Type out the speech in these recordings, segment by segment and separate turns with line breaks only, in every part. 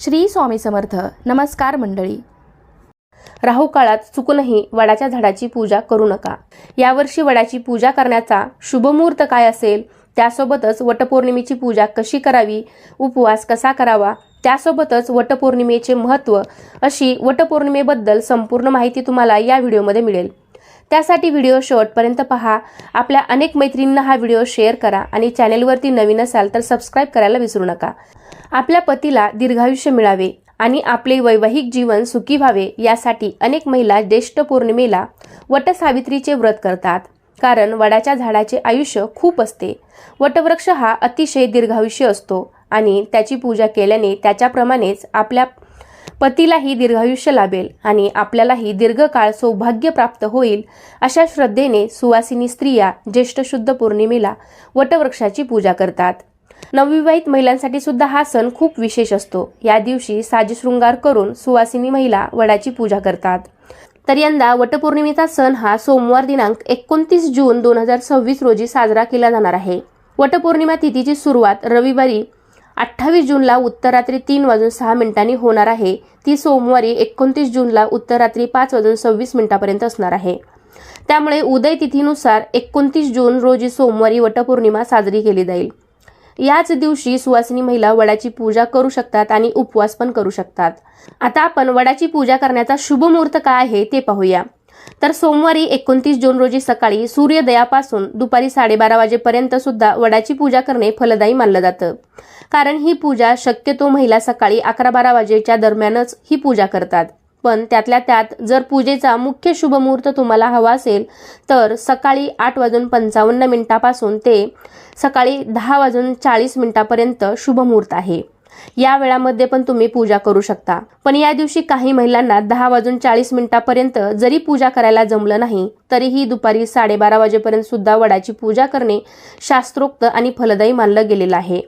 श्री स्वामी समर्थ. नमस्कार मंडळी. राहू काळात चुकूनही वडाच्या झाडाची पूजा करू नका. यावर्षी वडाची पूजा करण्याचा शुभ मुहूर्त काय असेल, त्यासोबतच वटपौर्णिमेची पूजा कशी करावी, उपवास कसा करावा, त्यासोबतच वटपौर्णिमेचे महत्त्व, अशी वटपौर्णिमेबद्दल संपूर्ण माहिती तुम्हाला या व्हिडिओमध्ये मिळेल. त्यासाठी व्हिडिओ शेवटपर्यंत पहा. आपल्या अनेक मैत्रिणींना हा व्हिडिओ शेअर करा आणि चॅनेलवरती नवीन असाल तर सबस्क्राईब करायला विसरू नका. आपल्या पतीला दीर्घायुष्य मिळावे आणि आपले वैवाहिक जीवन सुखी व्हावे यासाठी अनेक महिला ज्येष्ठ पौर्णिमेला वटसावित्रीचे व्रत करतात. कारण वडाच्या झाडाचे आयुष्य खूप असते. वटवृक्ष हा अतिशय दीर्घायुष्य असतो आणि त्याची पूजा केल्याने त्याच्याप्रमाणेच आपल्या पतीलाही दीर्घायुष्य लाभेल आणि आपल्यालाही दीर्घकाळ सौभाग्य प्राप्त होईल. अशा श्रद्धेने सुवासिनी स्त्रिया ज्येष्ठ शुद्ध पौर्णिमेला वटवृक्षाची पूजा करतात. नवविवाहित महिलांसाठी सुद्धा हा सण खूप विशेष असतो. या दिवशी साजशृंगार करून सुवासिनी महिला वडाची पूजा करतात. तर यंदा वटपौर्णिमेचा सण हा सोमवार दिनांक 29 जून 2026 रोजी साजरा केला जाणार आहे. वटपौर्णिमा तिथीची सुरुवात रविवारी 28 जूनला उत्तरात्री 3:06 होणार आहे. ती सोमवारी 29 जूनला उत्तरात्री 5:26 असणार आहे. त्यामुळे उदय तिथीनुसार 29 जून रोजी सोमवारी वटपौर्णिमा साजरी केली जाईल. याच दिवशी सुवासिनी महिला वडाची पूजा करू शकतात आणि उपवास पण करू शकतात. आता आपण वडाची पूजा करण्याचा शुभ मुहूर्त काय आहे ते पाहूया. तर सोमवारी 29 जून रोजी सकाळी सूर्योदयापासून दुपारी 12:30 वाजेपर्यंत सुद्धा वडाची पूजा करणे फलदायी मानलं जातं. कारण ही पूजा शक्यतो महिला सकाळी 11-12 वाजेच्या दरम्यानच ही पूजा करतात. पण त्यातल्या त्यात जर पूजेचा मुख्य शुभ मुहूर्त तुम्हाला हवा असेल तर सकाळी 8:55 ते सकाळी 10:40 शुभ मुहूर्त आहे. या वेळामध्ये पण तुम्ही पूजा करू शकता. पण या दिवशी काही महिलांना 10:40 जरी पूजा करायला जमलं नाही तरीही दुपारी 12:30 वाजेपर्यंत सुद्धा वडाची पूजा करणे शास्त्रोक्त आणि फलदायी मानलं गेलेलं आहे.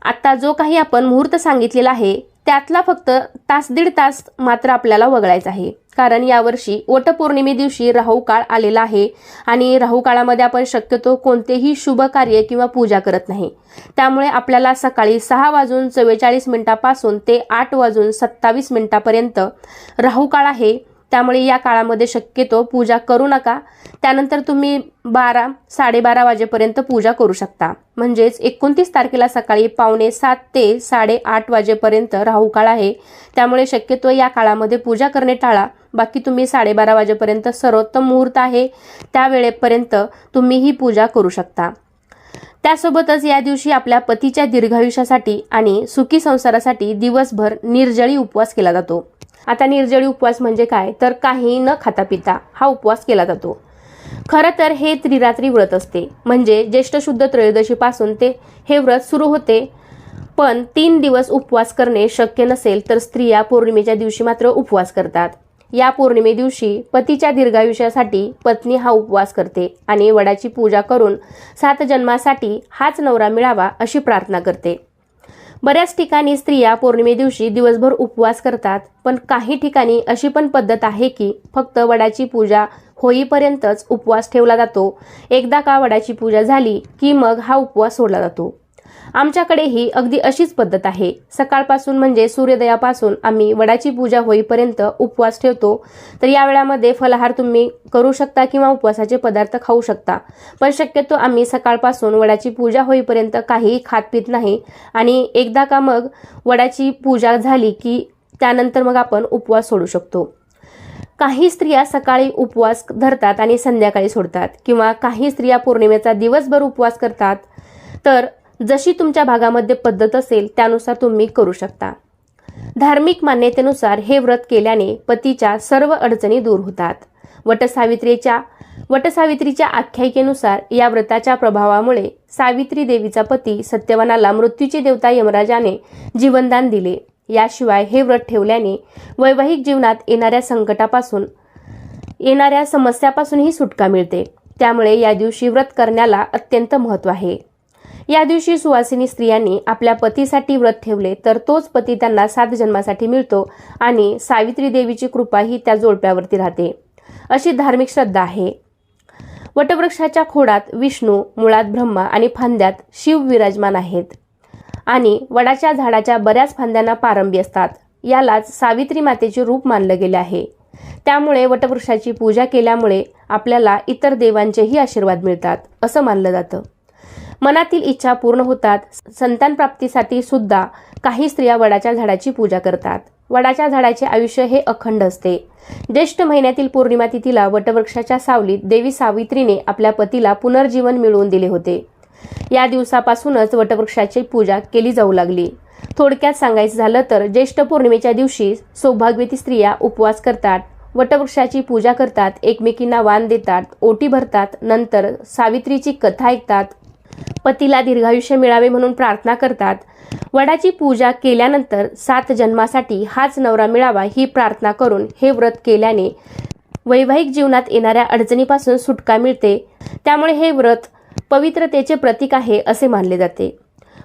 आता जो काही आपण मुहूर्त सांगितलेला आहे त्यातला फक्त तास दीड तास मात्र आपल्याला वगळायचा आहे. कारण यावर्षी वटपौर्णिमे दिवशी राहू काळ आलेला आहे आणि राहू काळामध्ये आपण शक्यतो कोणतेही शुभ कार्य किंवा पूजा करत नाही. त्यामुळे आपल्याला सकाळी 6:44 ते 8:27 राहू काळ आहे. त्यामुळे या काळामध्ये शक्यतो पूजा करू नका. त्यानंतर तुम्ही 12-12:30 वाजेपर्यंत पूजा करू शकता. म्हणजेच 29 तारखेला सकाळी 7:45 ते 8:30 वाजेपर्यंत राहू काळ आहे. त्यामुळे शक्यतो या काळामध्ये पूजा करणे टाळा. बाकी तुम्ही 12:30 वाजेपर्यंत सर्वोत्तम मुहूर्त आहे, त्या वेळेपर्यंत तुम्ही ही पूजा करू शकता. त्यासोबतच या दिवशी आपल्या पतीच्या दीर्घायुष्यासाठी आणि सुखी संसारासाठी दिवसभर निर्जळी उपवास केला जातो. आता निर्जळी उपवास म्हणजे काय, तर काही न खाता पिता हा उपवास केला जातो. खरं तर हे त्रिरात्री व्रत असते. म्हणजे ज्येष्ठ शुद्ध त्रयोदशीपासून ते हे व्रत सुरू होते. पण 3 दिवस उपवास करणे शक्य नसेल तर स्त्रिया पौर्णिमेच्या दिवशी मात्र उपवास करतात. या पौर्णिमे दिवशी पतीच्या दीर्घायुष्यासाठी पत्नी हा उपवास करते आणि वडाची पूजा करून 7 जन्मासाठी हाच नवरा मिळावा अशी प्रार्थना करते. बऱ्याच ठिकाणी स्त्रिया पौर्णिमे दिवशी दिवसभर उपवास करतात. पण काही ठिकाणी अशी पण पद्धत आहे की फक्त वडाची पूजा होईपर्यंतच उपवास ठेवला जातो. एकदा का वडाची पूजा झाली की मग हा उपवास सोडला जातो. आमच्याकडेही अगदी अशीच पद्धत आहे. सकाळपासून म्हणजे सूर्योदयापासून आम्ही वडाची पूजा होईपर्यंत उपवास ठेवतो. तर या वेळामध्ये फलाहार तुम्ही करू शकता किंवा उपवासाचे पदार्थ खाऊ शकता. पण शक्यतो आम्ही सकाळपासून वडाची पूजा होईपर्यंत काहीही खात पित नाही आणि एकदा का मग वडाची पूजा झाली की त्यानंतर मग आपण उपवास सोडू शकतो. काही स्त्रिया सकाळी उपवास धरतात आणि संध्याकाळी सोडतात किंवा काही स्त्रिया पौर्णिमेचा दिवसभर उपवास करतात. तर जशी तुमच्या भागामध्ये पद्धत असेल त्यानुसार तुम्ही करू शकता. धार्मिक मान्यतेनुसार हे व्रत केल्याने पतीच्या सर्व अडचणी दूर होतात. वटसावित्रीच्या आख्यायिकेनुसार या व्रताच्या प्रभावामुळे सावित्री देवीचा पती सत्यवानाला मृत्यूची देवता यमराजाने जीवनदान दिले. याशिवाय हे व्रत ठेवल्याने वैवाहिक जीवनात येणाऱ्या संकटापासून येणाऱ्या समस्यापासूनही सुटका मिळते. त्यामुळे या दिवशी व्रत करण्याला अत्यंत महत्त्व आहे. या दिवशी सुवासिनी स्त्रियांनी आपल्या पतीसाठी व्रत ठेवले तर तोच पती त्यांना 7 जन्मासाठी मिळतो आणि सावित्री देवीची कृपा ही त्या जोडप्यावरती राहते, अशी धार्मिक श्रद्धा आहे. वटवृक्षाच्या खोडात विष्णू, मुळात ब्रह्मा आणि फांद्यात शिव विराजमान आहेत. आणि वडाच्या झाडाच्या बऱ्याच फांद्यांना पारंबी असतात. यालाच सावित्री मातेचे रूप मानलं गेले आहे. त्यामुळे वटवृक्षाची पूजा केल्यामुळे आपल्याला इतर देवांचेही आशीर्वाद मिळतात असं मानलं जातं. मनातील इच्छा पूर्ण होतात. संतान प्राप्तीसाठी सुद्धा काही स्त्रिया वडाच्या झाडाची पूजा करतात. वडाच्या झाडाचे आयुष्य हे अखंड असते. ज्येष्ठ महिन्यातील पौर्णिमा तिथीला वटवृक्षाच्या सावलीत देवी सावित्रीने आपल्या पतीला पुनर्जीवन मिळवून दिले होते. या दिवसापासूनच वटवृक्षाची पूजा केली जाऊ लागली. थोडक्यात सांगायचं झालं तर ज्येष्ठ पौर्णिमेच्या दिवशी सौभाग्यवती स्त्रिया उपवास करतात, वटवृक्षाची पूजा करतात, एकमेकींना वाण देतात, ओटी भरतात, नंतर सावित्रीची कथा ऐकतात, पतीला दीर्घायुष्य मिळावे म्हणून प्रार्थना करतात. वडाची पूजा केल्यानंतर 7 जन्मासाठी हाच नवरा मिळावा ही प्रार्थना करून हे व्रत केल्याने वैवाहिक जीवनात येणाऱ्या अडचणीपासून सुटका मिळते. त्यामुळे हे व्रत पवित्रतेचे प्रतीक आहे असे मानले जाते.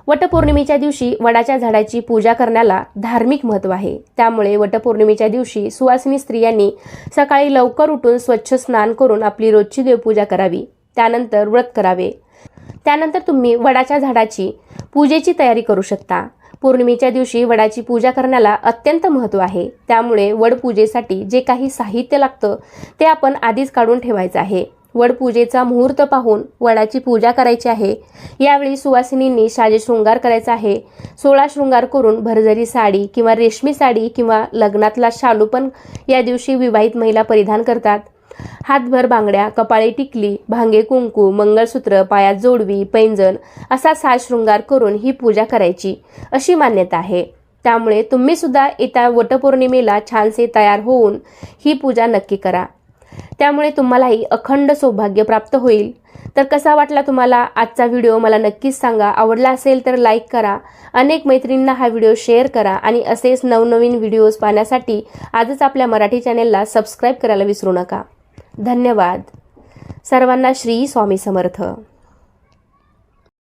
वटपौर्णिमेच्या दिवशी वडाच्या झाडाची पूजा करण्याला धार्मिक महत्त्व आहे. त्यामुळे वटपौर्णिमेच्या दिवशी सुवासिनी स्त्रियांनी सकाळी लवकर उठून स्वच्छ स्नान करून आपली रोजची देवपूजा करावी. त्यानंतर व्रत करावे. त्यानंतर तुम्ही वडाच्या झाडाची पूजेची तयारी करू शकता. पौर्णिमेच्या दिवशी वडाची पूजा करण्याला अत्यंत महत्त्व आहे. त्यामुळे वड पूजेसाठी जे काही साहित्य लागतं ते आपण आधीच काढून ठेवायचं आहे. वड पूजेचा मुहूर्त पाहून वडाची पूजा करायची आहे. यावेळी सुवासिनींनी साजेशृंगार करायचा आहे. 16 शृंगार करून भरजरी साडी किंवा रेशमी साडी किंवा लग्नातला शालू पण या दिवशी विवाहित महिला परिधान करतात. हातभर बांगड्या, कपाळी टिकली, भांगे कुंकू, मंगळसूत्र, पायात जोडवी, पैंजण असा साजशृंगार करून ही पूजा करायची अशी मान्यता आहे. त्यामुळे तुम्ही सुद्धा येत्या वटपौर्णिमेला छानसे तयार होऊन ही पूजा नक्की करा. त्यामुळे तुम्हालाही अखंड सौभाग्य प्राप्त होईल. तर कसा वाटला तुम्हाला आजचा व्हिडिओ मला नक्कीच सांगा. आवडला असेल तर लाईक करा. अनेक मैत्रिणींना हा व्हिडिओ शेअर करा आणि असेच नवनवीन व्हिडिओज पाहण्यासाठी आजच आपल्या मराठी चॅनेलला सबस्क्राईब करायला विसरू नका. धन्यवाद. सर्वांना श्री स्वामी समर्थ.